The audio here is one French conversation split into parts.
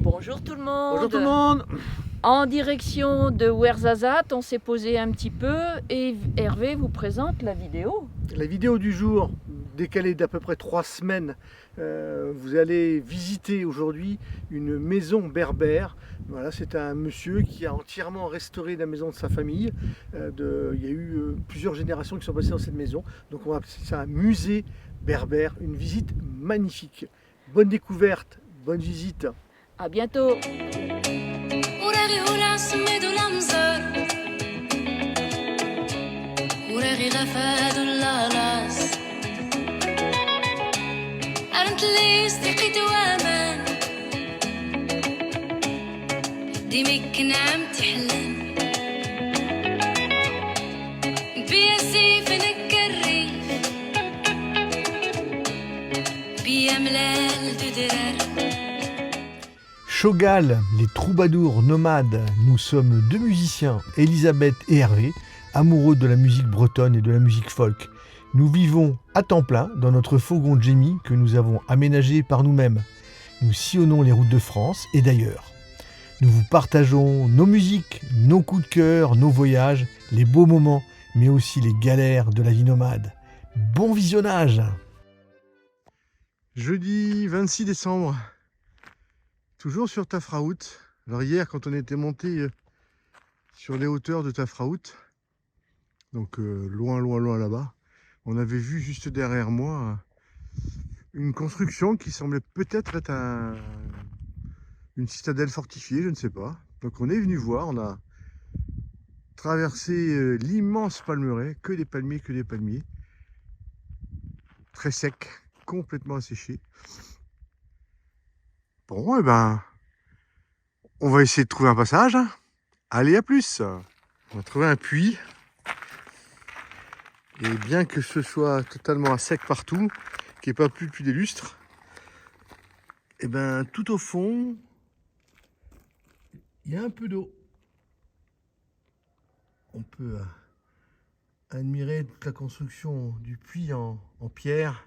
Bonjour tout le monde. Bonjour tout le monde. En direction de Ouarzazate, on s'est posé un petit peu et Hervé vous présente la vidéo. La vidéo du jour, décalée d'à peu près 3 semaines, vous allez visiter aujourd'hui une maison berbère. Voilà, c'est un monsieur qui a entièrement restauré la maison de sa famille. Il y a eu plusieurs générations qui sont passées dans cette maison. Donc on va appeler ça un musée berbère, une visite magnifique. Bonne découverte, bonne visite. À bientôt. Chogal, les troubadours nomades, nous sommes deux musiciens, Elisabeth et Hervé, amoureux de la musique bretonne et de la musique folk. Nous vivons à temps plein dans notre fourgon Jamie que nous avons aménagé par nous-mêmes. Nous sillonnons les routes de France et d'ailleurs. Nous vous partageons nos musiques, nos coups de cœur, nos voyages, les beaux moments, mais aussi les galères de la vie nomade. Bon visionnage! Jeudi 26 décembre. Toujours sur Tafraout. Alors hier, quand on était monté sur les hauteurs de Tafraout, donc loin là-bas, on avait vu juste derrière moi une construction qui semblait peut-être être une citadelle fortifiée, je ne sais pas. Donc on est venu voir, on a traversé l'immense palmeraie, que des palmiers, très sec, complètement asséché. Bon, et ben, on va essayer de trouver un passage. Allez, à plus. On va trouver un puits. Et bien que ce soit totalement à sec partout, qu'il n'y ait pas plu depuis des lustres, et ben, tout au fond, il y a un peu d'eau. On peut admirer toute la construction du puits en pierre.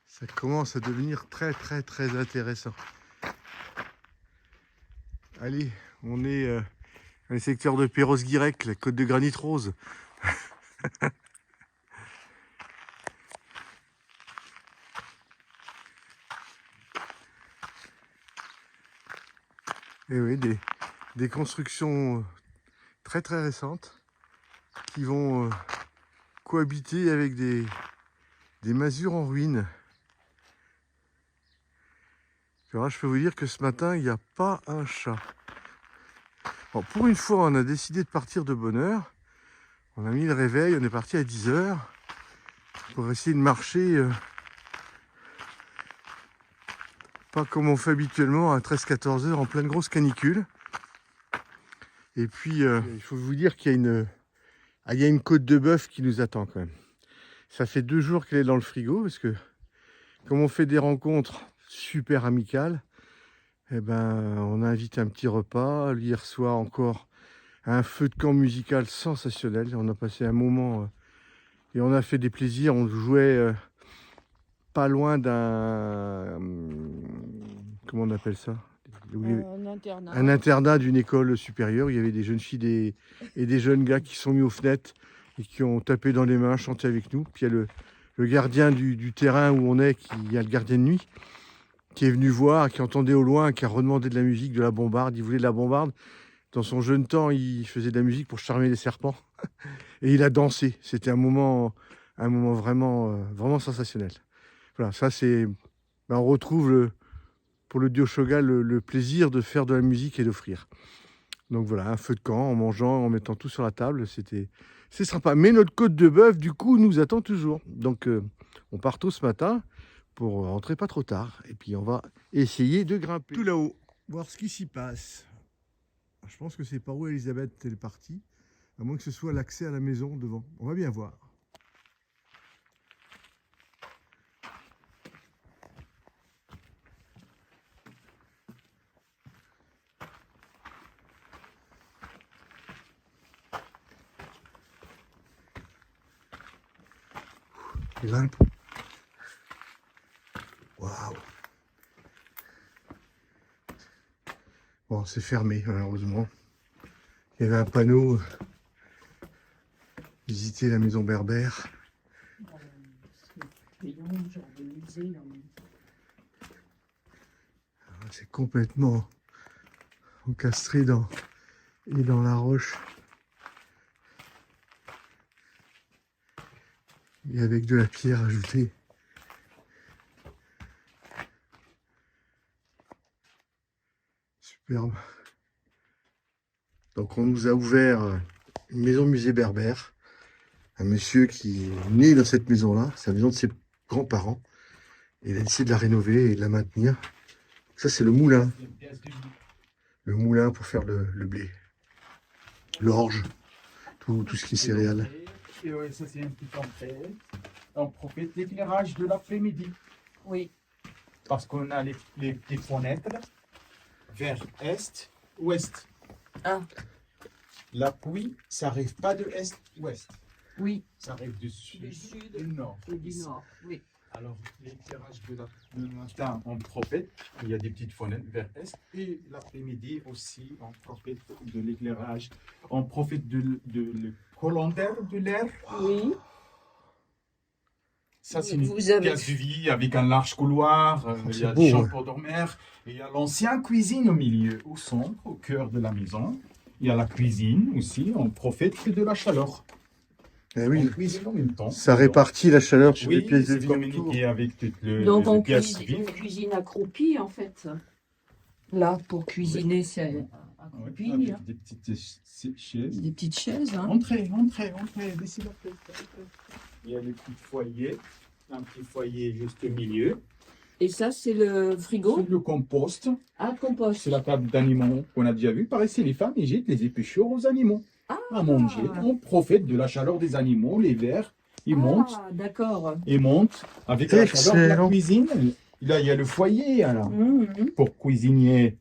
Ça commence à devenir très intéressant. Allez, on est dans le secteur de Perros-Guirec, la côte de granit rose. Et oui, des constructions très récentes qui vont cohabiter avec des masures en ruine. Alors, je peux vous dire que ce matin, il n'y a pas un chat. Bon, pour une fois, on a décidé de partir de bonne heure. On a mis le réveil, on est parti à 10 h pour essayer de marcher pas comme on fait habituellement à 13-14 h en pleine grosse canicule. Et puis, il faut vous dire qu'il y a une côte de bœuf qui nous attend quand même. Ça fait 2 jours qu'elle est dans le frigo parce que comme on fait des rencontres super amicales, eh ben, on a invité un petit repas. Hier soir encore, un feu de camp musical sensationnel. On a passé un moment et on a fait des plaisirs. On jouait pas loin d'un... comment on appelle ça? Un internat d'une école supérieure. Il y avait des jeunes filles et des jeunes gars qui sont mis aux fenêtres et qui ont tapé dans les mains, chanté avec nous. Puis il y a le gardien du terrain où on est, il y a le gardien de nuit, qui est venu voir, qui entendait au loin, qui a redemandé de la musique, de la bombarde. Il voulait de la bombarde. Dans son jeune temps, il faisait de la musique pour charmer les serpents. Et il a dansé. C'était un moment vraiment sensationnel. Voilà, ça c'est... Ben, on retrouve pour le duo Chogal le plaisir de faire de la musique et d'offrir. Donc voilà, un feu de camp, en mangeant, en mettant tout sur la table, c'est sympa. Mais notre côte de bœuf, du coup, nous attend toujours. Donc on part tôt ce matin pour rentrer pas trop tard. Et puis on va essayer de grimper tout là-haut, voir ce qui s'y passe. Je pense que c'est par où Elisabeth est partie, à moins que ce soit l'accès à la maison devant. On va bien voir. Tu grimpes. Waouh. Bon, c'est fermé, malheureusement. Il y avait un panneau. Visiter la maison berbère. C'est complètement encastré dans la roche. Et avec de la pierre ajoutée. Superbe. Donc on nous a ouvert une maison musée berbère. Un monsieur qui est né dans cette maison-là, c'est la maison de ses grands-parents. Et il a décidé de la rénover et de la maintenir. Ça, c'est le moulin. Le moulin pour faire le blé. L'orge, tout ce qui est céréales. Et ça, c'est un petit entrée. On profite de l'éclairage de l'après-midi. Oui. Parce qu'on a les petites fenêtres vers est, ouest. Ah. La pluie, ça n'arrive pas de est, ouest. Oui. Ça arrive du sud, du nord. Et du nord, oui. Alors, l'éclairage de matin, on profite. Il y a des petites fenêtres vers est. Et l'après-midi aussi, on profite de l'éclairage. On profite de colander de l'air. Oui. Ça, c'est une Vous avez- pièce de vie avec un large couloir. Il y a c'est des beau, chambres pour dormir. Et il y a l'ancienne cuisine au milieu, au centre, au cœur de la maison. Il y a la cuisine aussi. On profite de la chaleur. Eh On oui, cuisine en même temps. ça répartit la chaleur sur les Oui, pièces de c'est vie. communiqué avec toutes Donc on les pièces cuisine, vives. on cuisine accroupi en fait. Là, pour cuisiner, c'est Oui, accroupi. avec hein. des petites chaises. Des petites chaises. Hein. Entrez, baissez la tête. Il y a le petit foyer, un petit foyer juste au milieu. Et ça, c'est le frigo. C'est le compost, Ah, compost. c'est la table d'animaux qu'on a déjà vu. Par ici, les femmes, ils jettent les épluchures aux animaux à manger. On profite de la chaleur des animaux, les vers, ils montent. Ah, d'accord. Ils montent avec la chaleur de la Excellent. cuisine. Là, il y a le foyer alors, Mhm. pour cuisiner,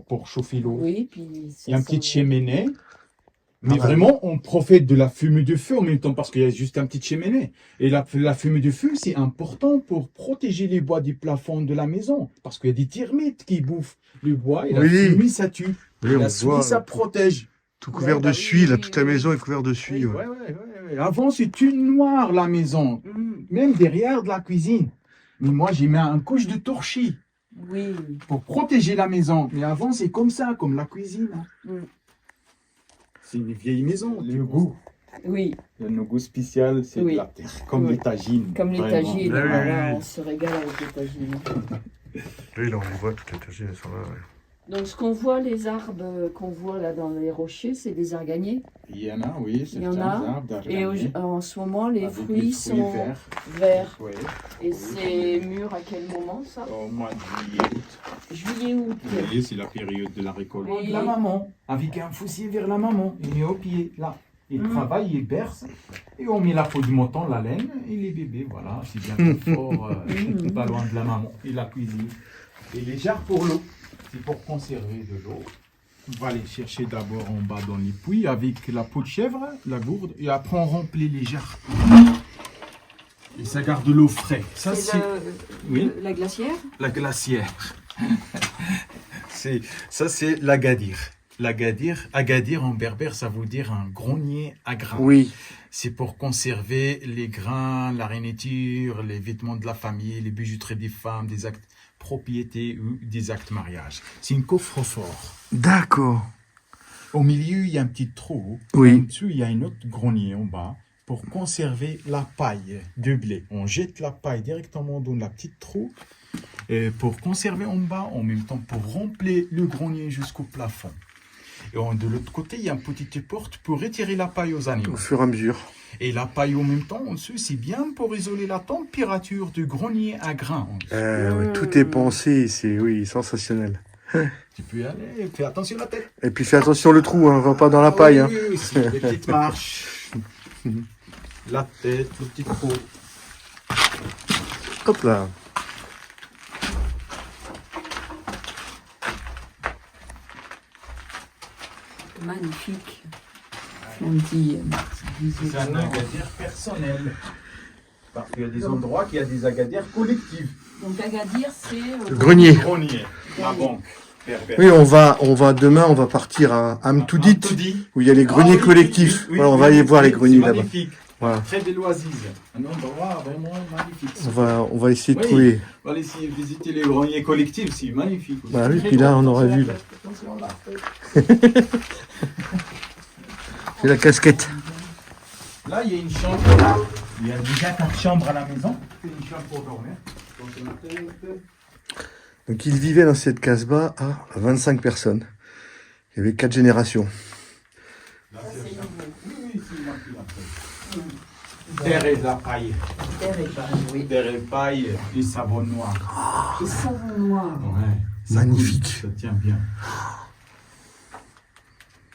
pour chauffer l'eau. Oui, puis Il y a une petite cheminée. Mais Ah bah vraiment, on profite de la fumée de feu en même temps parce qu'il y a juste une petite cheminée. Et la fumée de feu, c'est important pour protéger les bois du plafond de la maison. Parce qu'il y a des termites qui bouffent le bois et la Oui. fumée, ça tue. Oui, Et on la voit, suie, ça protège. tout couvert de bah suie, là, oui, toute la oui. maison est couverte de suie. Oui, ouais. ouais. Avant, c'était noir la maison, Mhm. même derrière de la cuisine. Mais moi, j'ai mis un couche de torchis Oui. pour protéger la maison. Mais avant, c'est comme ça, comme la cuisine. Hein. Mm. C'est une vieille maison. Le goût, Oui, le goût spécial, c'est Oui. de la terre, comme Oui. les tagines. comme les vraiment. tagines. Oui, oui, Voilà, oui. on se régale avec les tagines. Oui, là, on les voit, toutes les tagines, elles sont là. Ouais. Donc, ce qu'on voit, les arbres qu'on voit là dans les rochers, c'est des arganiers. Il y en a, oui, Il y en certains a. arbres Et d'arganier en ce moment, les avec fruits des sont verts. verts. Oui. Et c'est mûr à quel moment, ça? Au mois de juillet, août. Juillet-août. Juillet, c'est la période de la récolte. Oui. De la maman, avec un fossier vers la maman. Il met au pied, là. Il Mm. travaille, il berce. Et on met la peau du mouton, la laine, et les bébés, voilà. C'est bien confort, Mm. pas loin de la maman. Et la cuisine. Et les jarres pour l'eau. C'est pour conserver de l'eau. On va aller chercher d'abord en bas dans les puits avec la peau de chèvre, la gourde, et après on remplit les jarres. Et ça garde l'eau fraîche. Ça, C'est oui. la glacière? la glacière. Ça, c'est l'agadir. L'agadir, agadir en berbère, ça veut dire un grenier à grains. Oui, C'est pour conserver les grains, la réniture, les vêtements de la famille, les bijouteries des femmes, des actes propriétés ou des actes mariage. C'est une coffre-fort. d'accord. Au milieu, il y a un petit trou. Oui. En dessous, il y a un autre grenier en bas pour conserver la paille de blé. On jette la paille directement dans la petite trou pour conserver en bas, en même temps pour remplir le grenier jusqu'au plafond. Et de l'autre côté, il y a une petite porte pour retirer la paille aux animaux. Au fur et à mesure. Et la paille en même temps, en dessous, c'est bien pour isoler la température du grenier à grains. en dessous. Ouais, tout est pensé, c'est oui, sensationnel. Tu peux y aller, fais attention à la tête. Et puis fais attention le trou, hein, va pas dans la paille. Hein. Oui, oui, aussi, les petites marches. La tête, le petit trou. Hop là. Magnifique. On dit. C'est un agadir personnel. Parce qu'il y a des endroits qui a des agadières collectives. Donc Agadir, c'est Le grenier. Grenier, la banque. Berbère. Oui, demain, on va partir à Amtoudit, Amtoudi. où il y a les greniers collectifs. Oui, Voilà, on oui, va aller oui, voir les c'est greniers là-bas. magnifique. Voilà. Près de l'Oasis. Un endroit vraiment magnifique. On va essayer de Oui. trouver. On va aller essayer de visiter les greniers collectifs, c'est magnifique. Bah oui, Très puis là, beau. on aura Attention vu, à la là. tête, attention à la tête. C'est la casquette. Là, il y a une chambre là. Il y a déjà 4 chambres à la maison. C'est une chambre pour dormir. Donc, c'est ma tête. Donc il vivait dans cette casbah à 25 personnes. Il y avait 4 générations. Là, c'est la chambre. Oui, c'est moi qui l'ai fait. Terre et de la paille. terre et paille, oui. Terre et paille et savon noir. Le savon noir. Ouais. Ça Magnifique. coule, ça tient bien.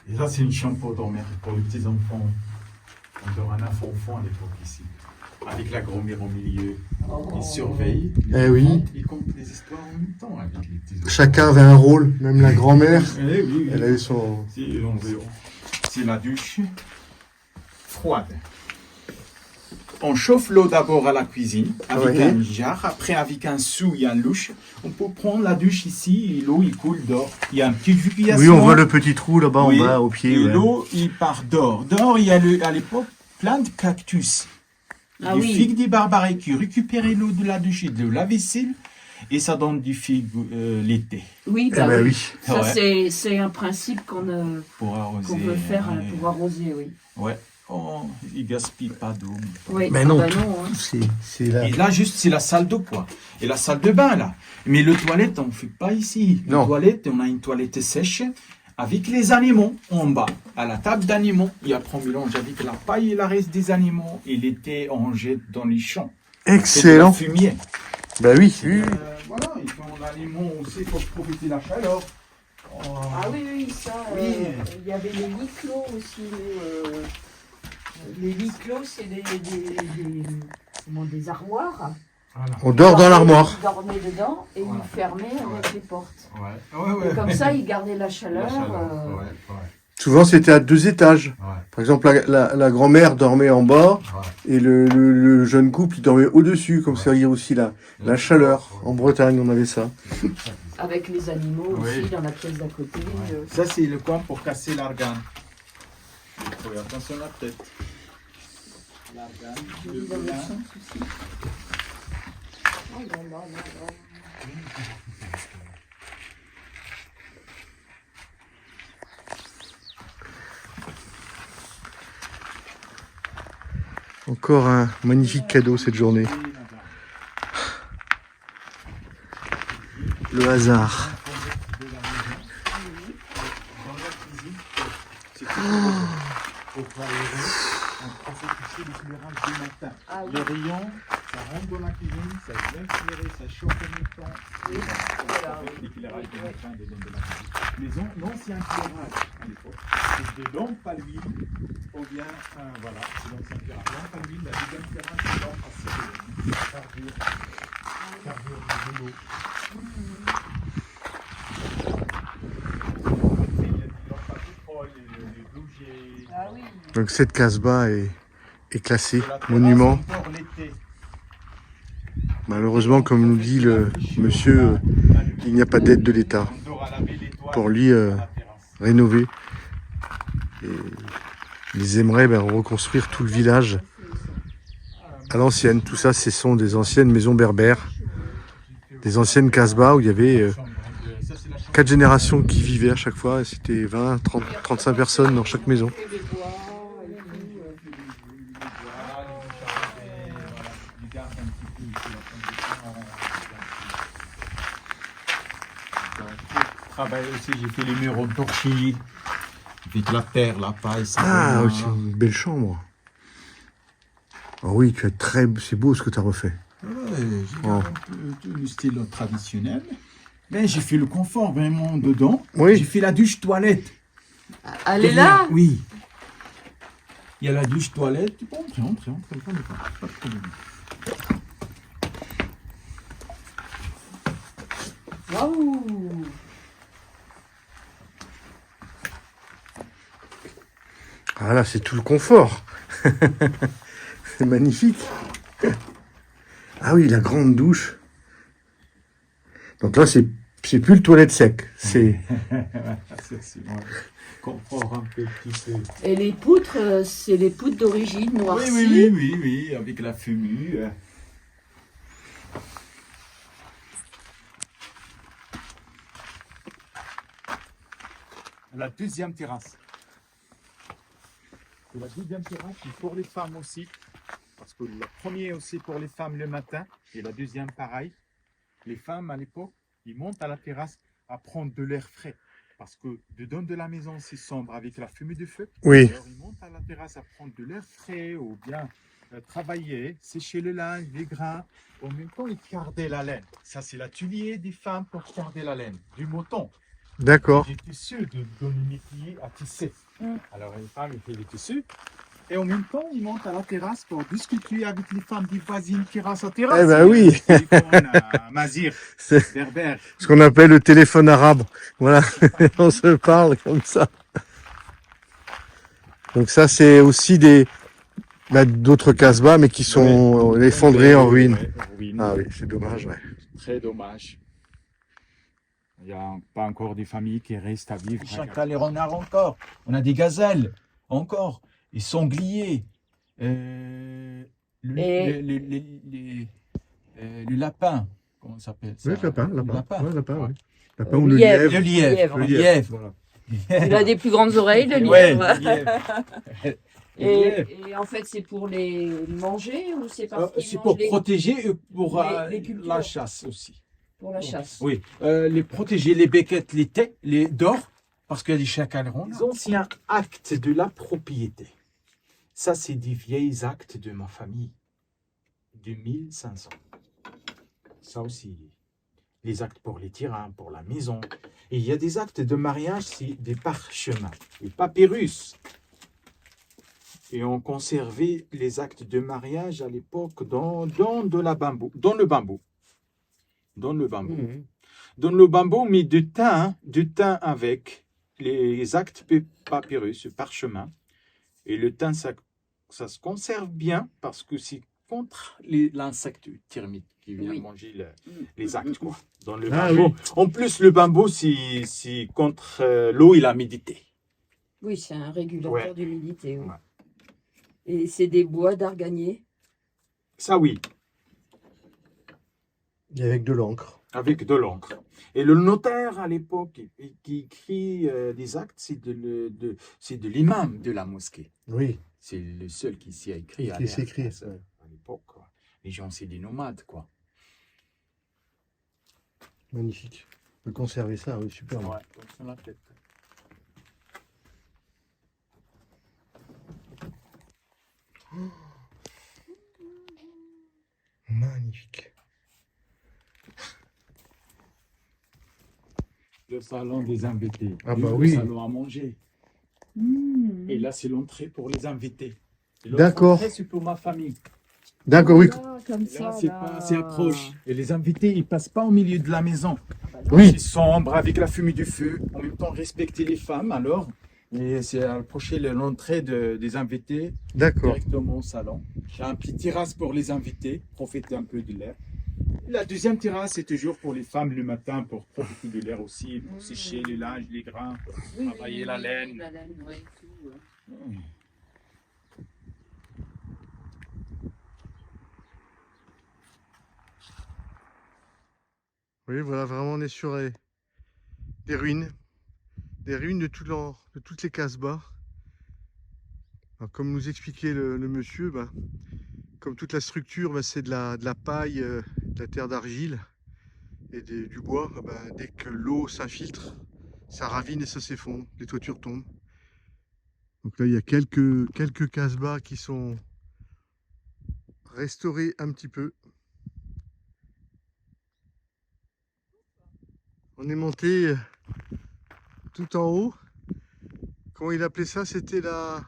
Et là, c'est une chambre pour dormir pour les petits enfants. On dort à 9 enfants à l'époque ici. Avec la grand-mère au milieu. Ils surveillent. Eh oui. Ils comptent les histoires en même temps avec les petits enfants. Chacun avait un rôle, même la grand-mère. Eh oui, oui. Elle avait son. C'est la douche froide. On chauffe l'eau d'abord à la cuisine avec Oui. un jar, après avec un seau et un louche. On peut prendre la douche ici et l'eau il coule dehors. Il y a un petit jubilation. Oui, on voit le petit trou là-bas Oui. en bas au pied. Et ouais. l'eau il part dehors. Dehors il y a à l'époque plein de cactus. Ah des oui. figues des barbares qui récupéraient l'eau de la douche et de la vaisselle et ça donne du figue l'été Oui, Eh bah ben oui. oui. Ça, Ouais. c'est un principe qu'on pour arroser. qu'on veut faire ouais. pour arroser, oui. Ouais. Oh, il gaspille pas d'eau. Oui. Mais non, bah tout- non, hein. c'est là. Et là, juste, c'est la salle de quoi. Et la salle de bain, là. Mais le toilette, on ne fait pas ici. Non. Le toilette, on a une toilette sèche avec les animaux en bas. À la table d'animaux. Et après, on mélange avec la paille et la reste des animaux. Et l'été, on jette dans les champs. C'est de la Excellent. fumier. Bah oui. oui. Voilà, ils font l'animaux aussi pour profiter de la chaleur. Oh. Ah oui, oui, ça. Oui. Il y avait les lits clos aussi. Les lits clos, c'est des armoires. Voilà. On dort dans l'armoire. Ils dormaient dedans et Voilà. ils fermaient avec Ouais. les portes. Ouais. Ouais, ouais. Et comme ça, ils gardaient la chaleur. La chaleur. Ouais, ouais. Souvent, c'était à 2 étages. Ouais. Par exemple, la grand-mère dormait en bas Ouais. et le jeune couple, il dormait au-dessus. Comme ça, il y a aussi la chaleur. En Bretagne, on avait ça. Avec les animaux Oui. aussi dans la pièce d'à côté. Ça, c'est le coin pour casser l'argane. Il faut faire attention à la tête. L'argane, Je le lis dans le boulin. sens aussi. Oh là là là là. Encore un magnifique cadeau cette journée. Le hasard. Pour aérer, on profite ici de l'éclairage du matin. Ah oui. Les rayons, ça rentre dans la cuisine, ça vient éclairer, ça chauffe en même temps. Oui, voilà, oui. L'éclairage du Oui, matin dedans de la cuisine. L'ancien éclairage à l'époque, c'est de lampe à l'huile, ou bien, voilà, c'est l'ancien éclairage. Lampe à l'huile, la deuxième éclairage, c'est lampe à cigarette. Carburant de l'eau. Il y a des lampes à pétrole, des bougies. Ah oui. Donc cette casbah est classée Sur la terrasse, monument. encore l'été. Malheureusement, comme nous dit le monsieur, il n'y a pas d'aide de l'État On dort à la belle étoile pour lui à la terrasse. rénover. Et ils aimeraient reconstruire tout le village à l'ancienne. Tout ça, ce sont des anciennes maisons berbères, des anciennes casbahs où il y avait 4 générations qui vivaient à chaque fois. Et c'était 20, 30, 35 personnes dans chaque maison. Et les bois, et tout, Travail aussi, j'ai fait les murs en torchis, avec la terre, la paille, ça. Ah, oui, c'est une belle chambre. Ah oui, c'est beau ce que tu as refait. J'ai gardé un peu tout le style traditionnel. Mais j'ai fait le confort vraiment dedans. Oui. J'ai fait la douche toilette. Elle est là. Oui. Il y a la douche toilette. Tu peux entrer, pas de problème. Waouh. Ah là, c'est tout le confort. C'est magnifique. Ah oui, la grande douche. Donc là, c'est plus le toilette sec. C'est Confort un peu petit peu. Et les poutres, c'est les poutres d'origine Oui, noircies. oui, avec la fumure. La deuxième terrasse. Et la deuxième terrasse, c'est pour les femmes aussi. Parce que la première aussi pour les femmes le matin. Et la deuxième, pareil. Les femmes, à l'époque, ils montent à la terrasse à prendre de l'air frais. Parce que dedans de la maison, c'est sombre avec la fumée du feu. Oui. Alors, ils montent à la terrasse à prendre de l'air frais ou bien travailler, sécher le linge, les grains. En même temps, ils gardaient la laine. Ça, c'est l'atelier des femmes pour garder la laine, du mouton. D'accord. Des tissus de métier à tisser. Alors, les femmes, ils font des tissus. Et en même temps, ils montent à la terrasse pour discuter avec les femmes des voisines qui restent à terrasse. Eh ben oui. Mazir, C'est berbère. ce qu'on appelle le téléphone arabe. Voilà, on se parle comme ça. Donc ça, c'est aussi d'autres Casbah, mais qui sont effondrés en ruine. Ouais, en ruine. Ah oui, c'est dommage, ouais. Très dommage. Il n'y a pas encore des familles qui restent à vivre. Chacun les renards encore. On a des gazelles encore. Les sangliers. Le lapin. Comment ça s'appelle ça? Oui, lapin. Ouais, lapin, ouais. Lapin ou Le le lièvre. lièvre. Le lièvre. Le Le lièvre. lièvre. Voilà. Il a des plus grandes oreilles, le Ouais, lièvre. le lièvre. Et en fait, c'est pour les manger ou c'est parce qu'ils C'est mangent pour les- protéger et pour les cultures. la chasse aussi. pour la chasse? Oui, les protéger, les becquettes, les thés, les d'or, parce que les chacalrons. Les anciens actes de la propriété. Ça, c'est des vieilles actes de ma famille. De 1500. Ça aussi. Les actes pour les terrains, pour la maison. Et il y a des actes de mariage, c'est des parchemins, les papyrus. Et on conservait les actes de mariage à l'époque dans le bambou. Dans le bambou. Dans le bambou, mais du thym avec les actes papyrus, papyrus, et le thym, ça se conserve bien parce que c'est contre l'insecte termite qui vient manger les actes, quoi. Dans le bambou. Oui. En plus, le bambou, c'est contre l'eau et l'humidité. Oui, c'est un régulateur Ouais. d'humidité. Oui. Ouais. Et c'est des bois d'arganier. Ça, oui. Et avec de l'encre. Avec de l'encre. Et le notaire, à l'époque, qui écrit des actes, c'est de l'imam de la mosquée. Oui. C'est le seul qui s'y a écrit. Qui s'y écrit, à l'époque, quoi. Les gens, c'est des nomades, quoi. Magnifique. On peut conserver ça, oui, super. Ouais, comme ça, la tête. Magnifique. Le salon des invités. Ah bah Le oui. salon à manger. Et là, c'est l'entrée pour les invités. Et l'autre D'accord. entrée, c'est pour ma famille. D'accord, oui. Ah, comme Et ça, là, c'est là. pas assez proche. Et les invités, ils passent pas au milieu de la maison. Oui. C'est sombre, avec la fumée du feu. En même temps, respecter les femmes, alors. Et c'est approcher l'entrée des invités D'accord. directement au salon. J'ai un petit terrasse pour les invités, profiter un peu de l'air. La deuxième terrasse, c'est toujours pour les femmes le matin, pour profiter de l'air aussi, pour sécher les linges, les grains, Oui, travailler la laine. La laine, oui, tout. Oui, voilà, vraiment, on est sur des ruines. Des ruines de toutes les Casbah. Alors, comme nous expliquait le monsieur, comme toute la structure, c'est de la paille, de la terre d'argile et du bois. Dès que l'eau s'infiltre, ça ravine et ça s'effondre, les toitures tombent. Donc là, il y a quelques Casbah qui sont restaurés un petit peu. On est monté tout en haut. Comment il appelait ça? C'était la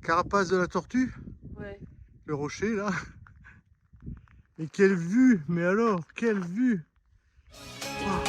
carapace de la tortue? Ouais. Le rocher là. Et quelle vue! Mais alors, quelle vue! Wow.